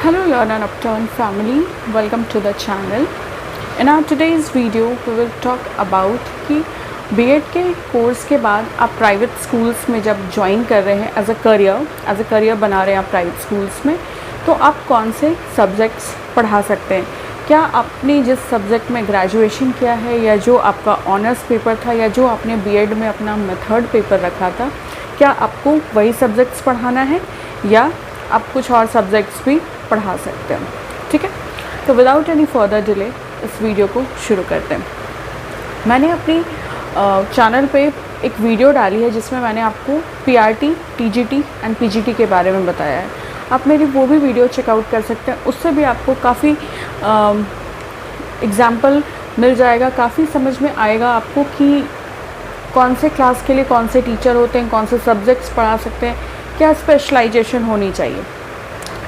Hello Learn and Upturn family, welcome to the channel. In our today's video we will talk about कि BEd के course के बाद आप private schools में जब ज्वाइन कर रहे हैं एज अ करियर बना रहे हैं आप प्राइवेट स्कूल्स में, तो आप कौन से सब्जेक्ट्स पढ़ा सकते हैं। क्या आपने जिस सब्जेक्ट में ग्रेजुएशन किया है या जो आपका ऑनर्स पेपर था या जो आपने बीएड में अपना मेथड पेपर रखा था, क्या आपको वही सब्जेक्ट्स पढ़ाना है या आप कुछ और सब्जेक्ट्स भी पढ़ा सकते हैं। ठीक है, तो विदाउट एनी फर्दर डिले इस वीडियो को शुरू करते हैं। मैंने अपनी चैनल पे एक वीडियो डाली है जिसमें मैंने आपको पीआरटी, टीजीटी एंड पीजीटी के बारे में बताया है। आप मेरी वो भी वीडियो चेकआउट कर सकते हैं, उससे भी आपको काफ़ी एग्जाम्पल मिल जाएगा, काफ़ी समझ में आएगा आपको कि कौन से क्लास के लिए कौन से टीचर होते हैं, कौन से सब्जेक्ट्स पढ़ा सकते हैं, क्या स्पेशलाइजेशन होनी चाहिए।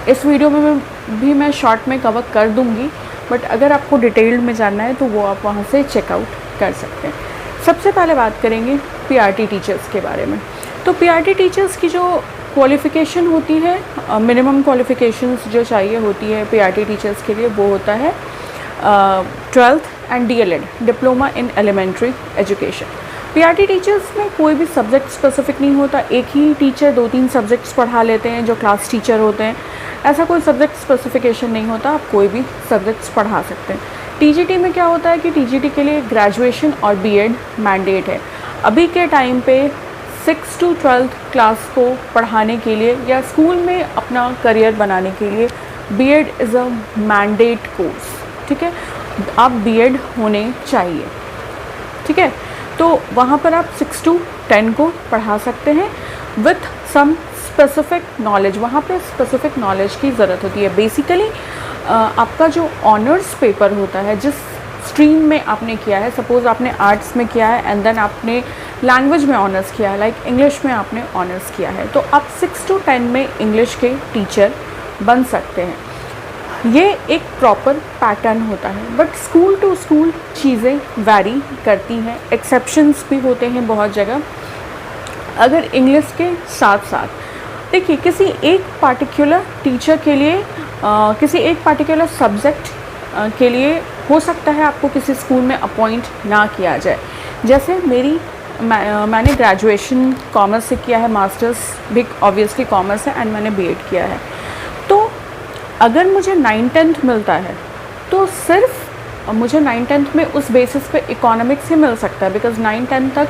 इस वीडियो में भी मैं शॉर्ट में कवर कर दूंगी, बट अगर आपको डिटेल्ड में जानना है तो वो आप वहाँ से चेकआउट कर सकते हैं। सबसे पहले बात करेंगे पीआरटी टीचर्स के बारे में। तो पीआरटी टीचर्स की जो क्वालिफ़िकेशन होती है, मिनिमम क्वालिफ़िकेशंस जो चाहिए होती है पीआरटी टीचर्स के लिए, वो होता है 12th and DElEd, diploma in elementary education. PRT teachers में कोई भी सब्जेक्ट स्पेसिफिक नहीं होता, एक ही टीचर 2-3 सब्जेक्ट्स पढ़ा लेते हैं जो क्लास टीचर होते हैं। ऐसा कोई सब्जेक्ट स्पेसिफिकेशन नहीं होता, आप कोई भी सब्जेक्ट्स पढ़ा सकते हैं। टीजीटी में क्या होता है कि टीजीटी के लिए ग्रेजुएशन और बीएड मैंडेट है। अभी के टाइम पे 6 to 12th क्लास को पढ़ाने के लिए या स्कूल में अपना करियर बनाने के लिए BEd is a mandate course. ठीक है, आप बीएड होने चाहिए। ठीक है, तो वहाँ पर आप 6 to 10 को पढ़ा सकते हैं विथ सम स्पेसिफिक नॉलेज। वहाँ पे स्पेसिफिक नॉलेज की ज़रूरत होती है। बेसिकली आपका जो ऑनर्स पेपर होता है, जिस स्ट्रीम में आपने किया है, सपोज़ आपने आर्ट्स में किया है एंड देन आपने लैंग्वेज में ऑनर्स किया है, लाइक इंग्लिश में आपने ऑनर्स किया है, तो आप 6 to 10 में इंग्लिश के टीचर बन सकते हैं। ये एक प्रॉपर पैटर्न होता है, बट स्कूल टू स्कूल चीज़ें वैरी करती हैं, एक्सेप्शंस भी होते हैं बहुत जगह। अगर इंग्लिश के साथ साथ देखिए किसी एक पार्टिकुलर टीचर के लिए किसी एक पार्टिकुलर सब्जेक्ट के लिए हो सकता है आपको किसी स्कूल में अपॉइंट ना किया जाए। जैसे मैंने ग्रेजुएशन कॉमर्स से किया है, मास्टर्स भी ऑब्वियसली कॉमर्स है एंड मैंने बीएड किया है। तो अगर मुझे 9-10th मिलता है तो सिर्फ मुझे 9-10th में उस बेसिस पे इकोनॉमिक्स ही मिल सकता है, बिकॉज़ 9-10 तक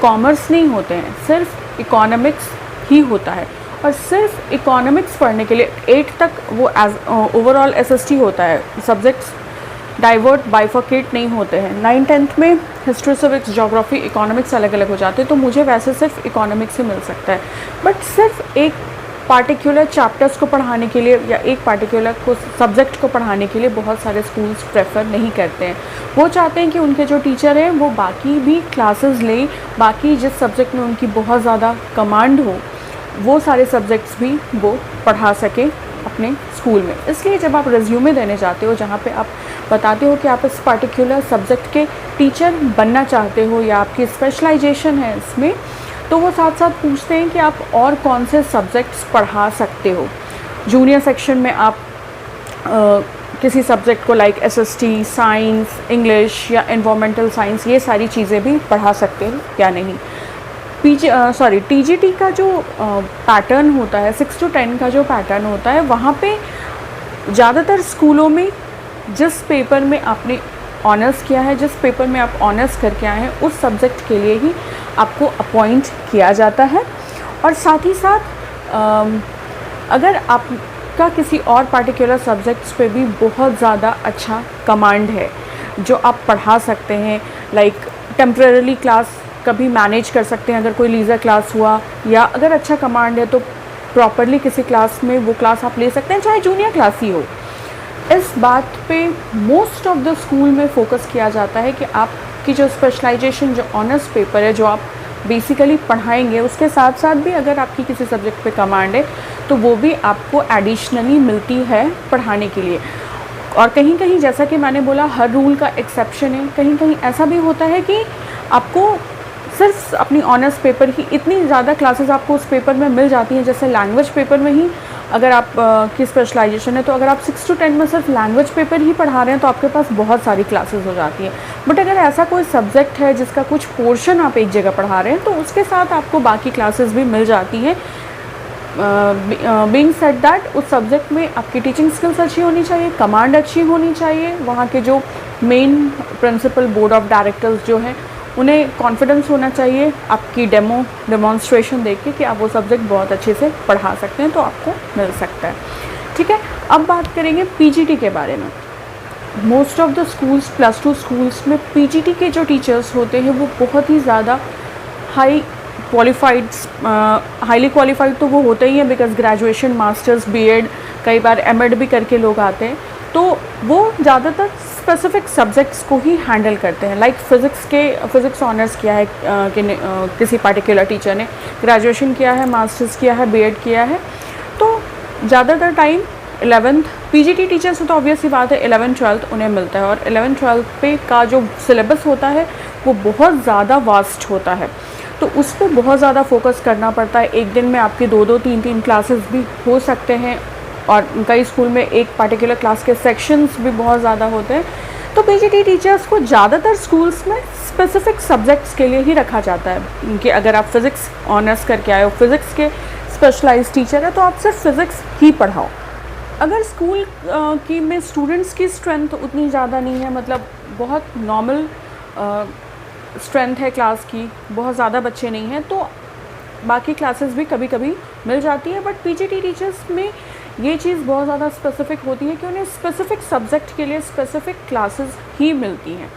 कॉमर्स नहीं होते हैं, सिर्फ इकोनॉमिक्स ही होता है। और सिर्फ इकोनॉमिक्स पढ़ने के लिए 8 तक वो एज ओवरऑल एसएसटी होता है, सब्जेक्ट्स डाइवर्ट बाइफर्केट नहीं होते हैं। 9-10th में हिस्ट्री, सिविक्स, ज्योग्राफी, इकोनॉमिक्स अलग अलग हो जाते हैं, तो मुझे वैसे सिर्फ इकोनॉमिक्स ही मिल सकता है। बट सिर्फ एक पार्टिकुलर चैप्टर्स को पढ़ाने के लिए या एक पार्टिकुलर सब्जेक्ट को पढ़ाने के लिए बहुत सारे स्कूल्स प्रेफर नहीं करते हैं। वो चाहते हैं कि उनके जो टीचर हैं वो बाकी भी क्लासेस लें, बाकी जिस सब्जेक्ट में उनकी बहुत ज़्यादा कमांड हो वो सारे सब्जेक्ट्स भी वो पढ़ा सकें अपने स्कूल में। इसलिए जब आप रिज्यूमे देने जाते हो, जहाँ पे आप बताते हो कि आप इस पार्टिकुलर सब्जेक्ट के टीचर बनना चाहते हो या आपकी स्पेशलाइजेशन है इसमें, तो वो साथ साथ पूछते हैं कि आप और कौन से सब्जेक्ट्स पढ़ा सकते हो। जूनियर सेक्शन में आप किसी सब्जेक्ट को लाइक एसएसटी, साइंस, इंग्लिश या एनवायरमेंटल साइंस, ये सारी चीज़ें भी पढ़ा सकते हो या नहीं। टीजीटी का जो पैटर्न होता है, 6 to 10 का जो पैटर्न होता है, वहाँ पे ज़्यादातर स्कूलों में जिस पेपर में आपने ऑनर्स किया है, जिस पेपर में आप ऑनर्स करके आए हैं, उस सब्जेक्ट के लिए ही आपको अपॉइंट किया जाता है। और साथ ही साथ अगर आपका किसी और पार्टिकुलर सब्जेक्ट्स पे भी बहुत ज़्यादा अच्छा कमांड है जो आप पढ़ा सकते हैं, लाइक टेम्परेरी क्लास कभी मैनेज कर सकते हैं अगर कोई लीज़र क्लास हुआ, या अगर अच्छा कमांड है तो प्रॉपरली किसी क्लास में वो क्लास आप ले सकते हैं, चाहे जूनियर क्लास ही हो। इस बात पे मोस्ट ऑफ द स्कूल में फोकस किया जाता है कि आपकी जो स्पेशलाइजेशन, जो ऑनर्स पेपर है, जो आप बेसिकली पढ़ाएंगे, उसके साथ साथ भी अगर आपकी किसी सब्जेक्ट पे कमांड है तो वो भी आपको एडिशनली मिलती है पढ़ाने के लिए। और कहीं कहीं जैसा कि मैंने बोला, हर रूल का एक्सेप्शन है। कहीं कहीं ऐसा भी होता है कि आपको सिर्फ अपनी ऑनर्स पेपर ही इतनी ज़्यादा क्लासेस आपको उस पेपर में मिल जाती हैं, जैसे लैंग्वेज पेपर में ही अगर आप की स्पेशलाइजेशन है तो अगर आप 6 to 10 में सिर्फ लैंग्वेज पेपर ही पढ़ा रहे हैं तो आपके पास बहुत सारी क्लासेस हो जाती है। बट अगर ऐसा कोई सब्जेक्ट है जिसका कुछ पोर्शन आप एक जगह पढ़ा रहे हैं तो उसके साथ आपको बाकी क्लासेस भी मिल जाती हैं। बीइंग सेड दैट उस सब्जेक्ट में आपकी टीचिंग स्किल्स अच्छी होनी चाहिए, कमांड अच्छी होनी चाहिए, वहाँ के जो main principal board of directors जो हैं उन्हें कॉन्फिडेंस होना चाहिए आपकी डेमोन्स्ट्रेशन देख के कि आप वो सब्जेक्ट बहुत अच्छे से पढ़ा सकते हैं, तो आपको मिल सकता है। ठीक है, अब बात करेंगे पीजीटी के बारे में। Most of the schools, +2 schools में पीजीटी के जो टीचर्स होते हैं वो बहुत ही ज़्यादा हाईली क्वालिफाइड तो वो होते ही हैं, बिकॉज ग्रेजुएशन, मास्टर्स, बीएड, कई बार एमएड भी करके लोग आते हैं, तो वो ज़्यादातर स्पेसिफिक सब्जेक्ट्स को ही हैंडल करते हैं। लाइक फिज़िक्स ऑनर्स किया है किसी पार्टिकुलर टीचर ने, ग्रेजुएशन किया है, मास्टर्स किया है, बीएड किया है, तो ज़्यादातर टाइम 11th पीजीटी टीचर्स तो ऑब्वियस ही बात है 11th-12th उन्हें मिलता है, और 11th-12th पे का जो सिलेबस होता है वो बहुत ज़्यादा वास्ट होता है, तो उस पर बहुत ज़्यादा फोकस करना पड़ता है। एक दिन में आपकी 2-2, 3-3 क्लासेस भी हो सकते हैं, और कई स्कूल में एक पार्टिकुलर क्लास के सेक्शंस भी बहुत ज़्यादा होते हैं। तो पीजीटी टीचर्स को ज़्यादातर स्कूल्स में स्पेसिफिक सब्जेक्ट्स के लिए ही रखा जाता है कि अगर आप फिज़िक्स ऑनर्स करके आए हो, फिज़िक्स के स्पेशलाइज्ड टीचर है, तो आप सिर्फ फिज़िक्स ही पढ़ाओ। अगर स्कूल की में स्टूडेंट्स की स्ट्रेंथ उतनी ज़्यादा नहीं है, मतलब बहुत नॉर्मल स्ट्रेंथ है क्लास की, बहुत ज़्यादा बच्चे नहीं हैं, तो बाकी क्लासेस भी कभी कभी मिल जाती है। बट पीजीटी टीचर्स में ये चीज़ बहुत ज़्यादा स्पेसिफिक होती है कि उन्हें स्पेसिफिक सब्जेक्ट के लिए स्पेसिफिक क्लासेस ही मिलती हैं।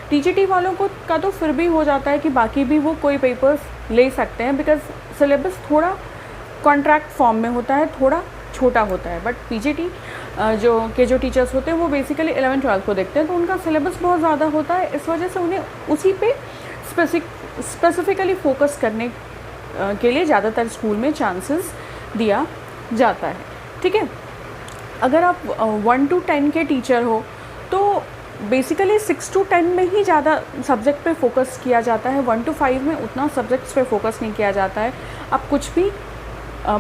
टीजीटी वालों को का तो फिर भी हो जाता है कि बाकी भी वो कोई पेपर्स ले सकते हैं, बिकॉज सिलेबस थोड़ा कॉन्ट्रैक्ट फॉर्म में होता है, थोड़ा छोटा होता है। बट पीजीटी जो टीचर्स होते हैं वो बेसिकली 11th-12th को देखते हैं, तो उनका सिलेबस बहुत ज़्यादा होता है, इस वजह से उन्हें उसी पे स्पेसिफिकली फोकस करने के लिए ज़्यादातर स्कूल में चांसेस दिया जाता है। ठीक है, अगर आप 1 to 10 के टीचर हो तो बेसिकली 6 to 10 में ही ज़्यादा सब्जेक्ट पे फोकस किया जाता है, 1 to 5 में उतना सब्जेक्ट्स पे फोकस नहीं किया जाता है। आप कुछ भी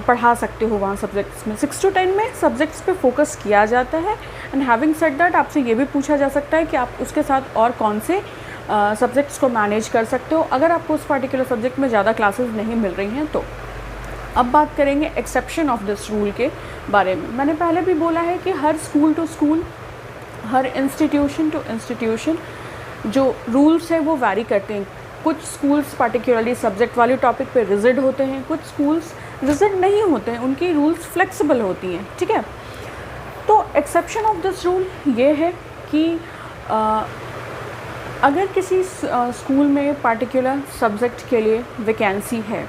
पढ़ा सकते हो वहाँ सब्जेक्ट्स में। 6 to 10 में सब्जेक्ट्स पे फोकस किया जाता है। एंड हैविंग सेड दैट, आपसे ये भी पूछा जा सकता है कि आप उसके साथ और कौन से सब्जेक्ट्स को मैनेज कर सकते हो अगर आपको उस पर्टिकुलर सब्जेक्ट में ज़्यादा क्लासेस नहीं मिल रही हैं तो। अब बात करेंगे एक्सेप्शन ऑफ दिस रूल के बारे में। मैंने पहले भी बोला है कि हर स्कूल टू स्कूल, हर इंस्टीट्यूशन टू इंस्टीट्यूशन जो रूल्स हैं वो वैरी करते हैं। कुछ स्कूल्स पार्टिकुलरली सब्जेक्ट वाले टॉपिक पे रिजिड होते हैं, कुछ स्कूल्स रिजिड नहीं होते हैं, उनकी रूल्स फ्लेक्सिबल होती हैं। ठीक है, तो एक्सेप्शन ऑफ दिस रूल ये है कि अगर किसी स्कूल में पार्टिकुलर सब्जेक्ट के लिए वैकेंसी है,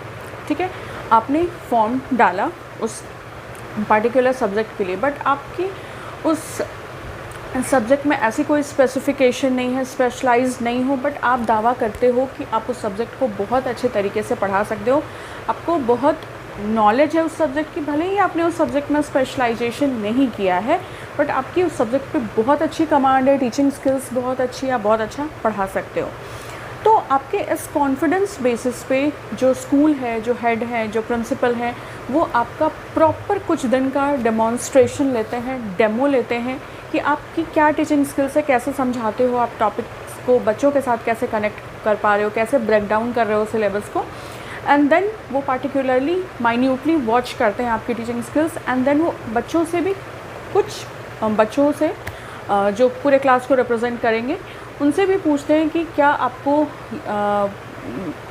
ठीक है, आपने फॉर्म डाला उस पार्टिकुलर सब्जेक्ट के लिए, बट आपकी उस सब्जेक्ट में ऐसी कोई स्पेसिफिकेशन नहीं है, स्पेशलाइज्ड नहीं हो, बट आप दावा करते हो कि आप उस सब्जेक्ट को बहुत अच्छे तरीके से पढ़ा सकते हो, आपको बहुत नॉलेज है उस सब्जेक्ट की, भले ही आपने उस सब्जेक्ट में स्पेशलाइजेशन नहीं किया है, बट आपकी उस सब्जेक्ट पे बहुत अच्छी कमांड है, टीचिंग स्किल्स बहुत अच्छी है, आप बहुत अच्छा पढ़ा सकते हो, तो आपके इस कॉन्फिडेंस बेसिस पे जो स्कूल है, जो हेड है, जो प्रिंसिपल है, वो आपका प्रॉपर कुछ दिन का डेमोन्स्ट्रेशन लेते हैं, डेमो लेते हैं कि आपकी क्या टीचिंग स्किल्स है, कैसे समझाते हो आप टॉपिक्स को, बच्चों के साथ कैसे कनेक्ट कर पा रहे हो, कैसे ब्रेक डाउन कर रहे हो सिलेबस को, एंड देन वो पार्टिकुलरली माइन्यूटली वॉच करते हैं आपकी टीचिंग स्किल्स, एंड देन वो बच्चों से भी, कुछ बच्चों से जो पूरे क्लास को रिप्रेजेंट करेंगे, उनसे भी पूछते हैं कि क्या आपको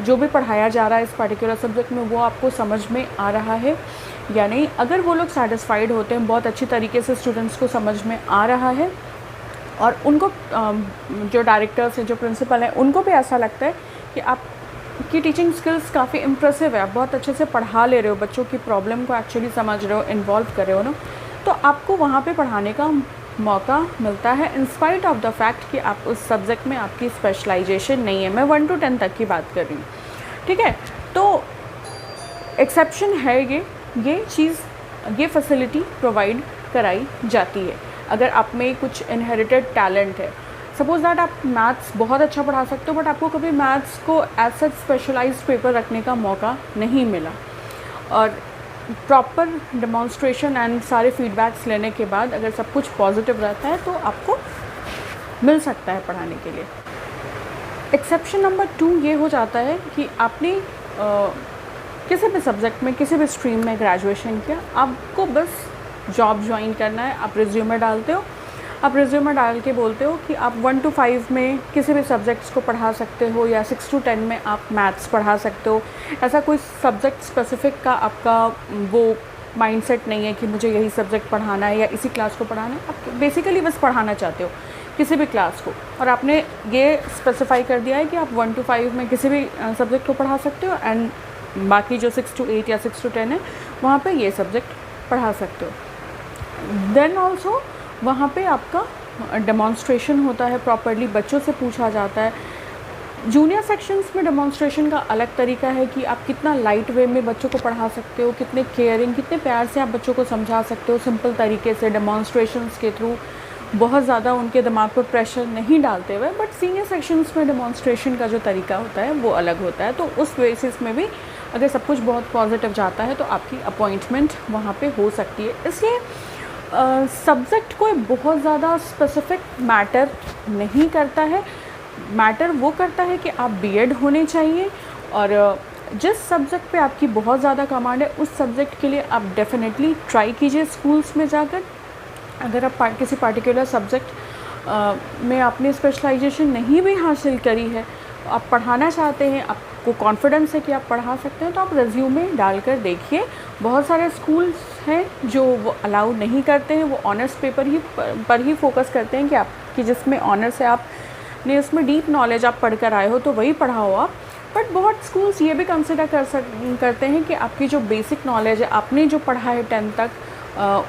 जो भी पढ़ाया जा रहा है इस पर्टिकुलर सब्जेक्ट में वो आपको समझ में आ रहा है या नहीं। अगर वो लोग सेटिस्फाइड होते हैं, बहुत अच्छी तरीके से स्टूडेंट्स को समझ में आ रहा है, और उनको जो डायरेक्टर्स हैं, जो प्रिंसिपल हैं, उनको भी ऐसा लगता है कि आपकी टीचिंग स्किल्स काफ़ी इम्प्रेसिव है, आप बहुत अच्छे से पढ़ा ले रहे हो, बच्चों की प्रॉब्लम को एक्चुअली समझ रहे हो, इन्वॉल्व कर रहे हो ना, तो आपको वहाँ पे पढ़ाने का मौका मिलता है, इंस्पाइट ऑफ द फैक्ट कि आप उस सब्जेक्ट में आपकी स्पेशलाइजेशन नहीं है। मैं 1 to 10 तक की बात कर रही हूँ। ठीक है, तो एक्सेप्शन है ये चीज़, ये फैसिलिटी प्रोवाइड कराई जाती है अगर आप में कुछ इनहेरिटेड टैलेंट है। सपोज दैट आप मैथ्स बहुत अच्छा पढ़ा सकते हो, बट आपको कभी मैथ्स को एज सच स्पेशलाइज्ड पेपर रखने का मौका नहीं मिला, और प्रॉपर डेमोन्स्ट्रेशन एंड सारे फीडबैक्स लेने के बाद अगर सब कुछ पॉजिटिव रहता है तो आपको मिल सकता है पढ़ाने के लिए। एक्सेप्शन नंबर 2 ये हो जाता है कि आपने किसी भी सब्जेक्ट में, किसी भी स्ट्रीम में ग्रेजुएशन किया, आपको बस जॉब ज्वाइन करना है। आप रिज्यूमे डालते हो, आप रिज्यूमे डाल के बोलते हो कि आप 1 to 5 में किसी भी सब्जेक्ट्स को पढ़ा सकते हो या 6 to 10 में आप मैथ्स पढ़ा सकते हो। ऐसा कोई सब्जेक्ट स्पेसिफिक का आपका वो माइंडसेट नहीं है कि मुझे यही सब्जेक्ट पढ़ाना है या इसी क्लास को पढ़ाना है। आप बेसिकली बस पढ़ाना चाहते हो किसी भी क्लास को, और आपने ये स्पेसिफाई कर दिया है कि आप 1 to 5 में किसी भी सब्जेक्ट को पढ़ा सकते हो एंड बाकी जो 6 to 8 या 6 to 10 है वहाँ पे ये सब्जेक्ट पढ़ा सकते हो। देन ऑल्सो वहाँ पे आपका डेमोन्स्ट्रेशन होता है, प्रॉपरली बच्चों से पूछा जाता है। जूनियर सेक्शंस में डेमोन्स्ट्रेशन का अलग तरीका है कि आप कितना लाइट वे में बच्चों को पढ़ा सकते हो, कितने केयरिंग, कितने प्यार से आप बच्चों को समझा सकते हो, सिंपल तरीके से डेमोन्स्ट्रेशंस के थ्रू, बहुत ज़्यादा उनके दिमाग पर प्रेशर नहीं डालते हुए। बट सीनियर सेक्शंस में डेमोन्स्ट्रेशन का जो तरीका होता है वो अलग होता है। तो उस बेसिस में भी अगर सब कुछ बहुत पॉजिटिव जाता है तो आपकी अपॉइंटमेंट वहाँ पे हो सकती है। इसलिए सब्जेक्ट कोई बहुत ज़्यादा स्पेसिफिक मैटर नहीं करता है। मैटर वो करता है कि आप बीएड होने चाहिए, और जिस सब्जेक्ट पे आपकी बहुत ज़्यादा कमांड है उस सब्जेक्ट के लिए आप डेफिनेटली ट्राई कीजिए स्कूल्स में जाकर। अगर आप किसी पार्टिकुलर सब्जेक्ट में आपने स्पेशलाइजेशन नहीं भी हासिल करी है, आप पढ़ाना चाहते हैं, आपको कॉन्फिडेंस है कि आप पढ़ा सकते हैं, तो आप रिज्यूमे डालकर देखिए। बहुत सारे स्कूल्स हैं जो वो अलाउ नहीं करते हैं, वो ऑनर्स पेपर पर ही फोकस करते हैं कि आपकी जिसमें ऑनर्स है आपने उसमें डीप नॉलेज आप पढ़ कर आए हो तो वही पढ़ाओ आप। बट बहुत स्कूल्स ये भी कंसिडर करते हैं कि आपकी जो बेसिक नॉलेज है, आपने जो पढ़ा है 10 तक,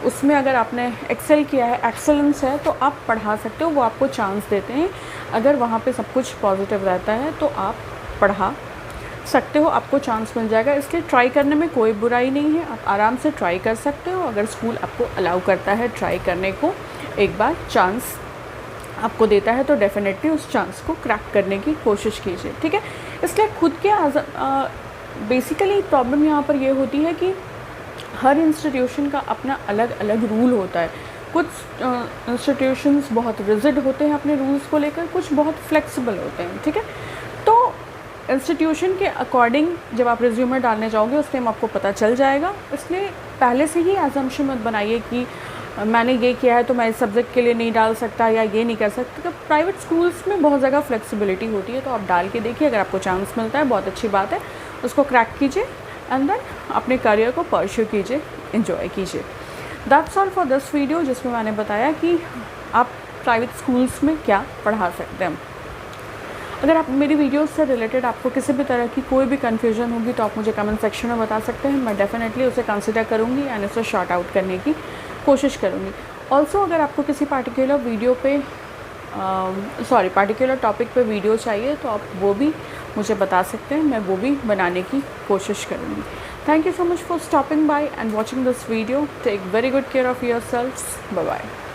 उसमें अगर आपने एक्सेल किया है, एक्सेलेंस है, तो आप पढ़ा सकते हो। वो आपको चांस देते हैं। अगर वहाँ पे सब कुछ पॉजिटिव रहता है तो आप पढ़ा सकते हो, आपको चांस मिल जाएगा। इसलिए ट्राई करने में कोई बुराई नहीं है, आप आराम से ट्राई कर सकते हो। अगर स्कूल आपको अलाउ करता है ट्राई करने को, एक बार चांस आपको देता है, तो डेफिनेटली उस चांस को क्रैक करने की कोशिश कीजिए, ठीक है। इसलिए खुद के बेसिकली प्रॉब्लम यहाँ पर ये होती है कि हर इंस्टीट्यूशन का अपना अलग अलग रूल होता है। कुछ इंस्टीट्यूशंस बहुत रिजिड होते हैं अपने रूल्स को लेकर, कुछ बहुत फ्लेक्सिबल होते हैं, ठीक है। तो इंस्टीट्यूशन के अकॉर्डिंग जब आप रिज्यूमे डालने जाओगे उस टाइम आपको पता चल जाएगा। इसलिए पहले से ही एजम्पशन मत बनाइए कि मैंने ये किया है तो मैं इस सब्जेक्ट के लिए नहीं डाल सकता या ये नहीं कर सकता। तो प्राइवेट स्कूल्स में बहुत ज़्यादा फ्लेक्सिबिलिटी होती है, तो आप डाल के देखिए। अगर आपको चांस मिलता है बहुत अच्छी बात है, उसको क्रैक कीजिए एंड देन अपने करियर को परस्यू कीजिए, एंजॉय कीजिए। That's all for this video, जिसमें मैंने बताया कि आप प्राइवेट स्कूल्स में क्या पढ़ा सकते हैं। अगर आप मेरी वीडियोस से रिलेटेड आपको किसी भी तरह की कोई भी कन्फ्यूजन होगी तो आप मुझे कमेंट सेक्शन में बता सकते हैं। मैं डेफिनेटली उसे कंसिडर करूँगी एंड उसे शॉर्ट आउट करने की कोशिश करूँगी। ऑल्सो अगर आपको किसी पार्टिकुलर वीडियो पे पार्टिकुलर टॉपिक पे वीडियो चाहिए तो आप वो भी मुझे बता सकते हैं, मैं वो भी बनाने की कोशिश करूँगी। Thank you so much for stopping by and watching this video. Take very good care of yourselves. Bye bye.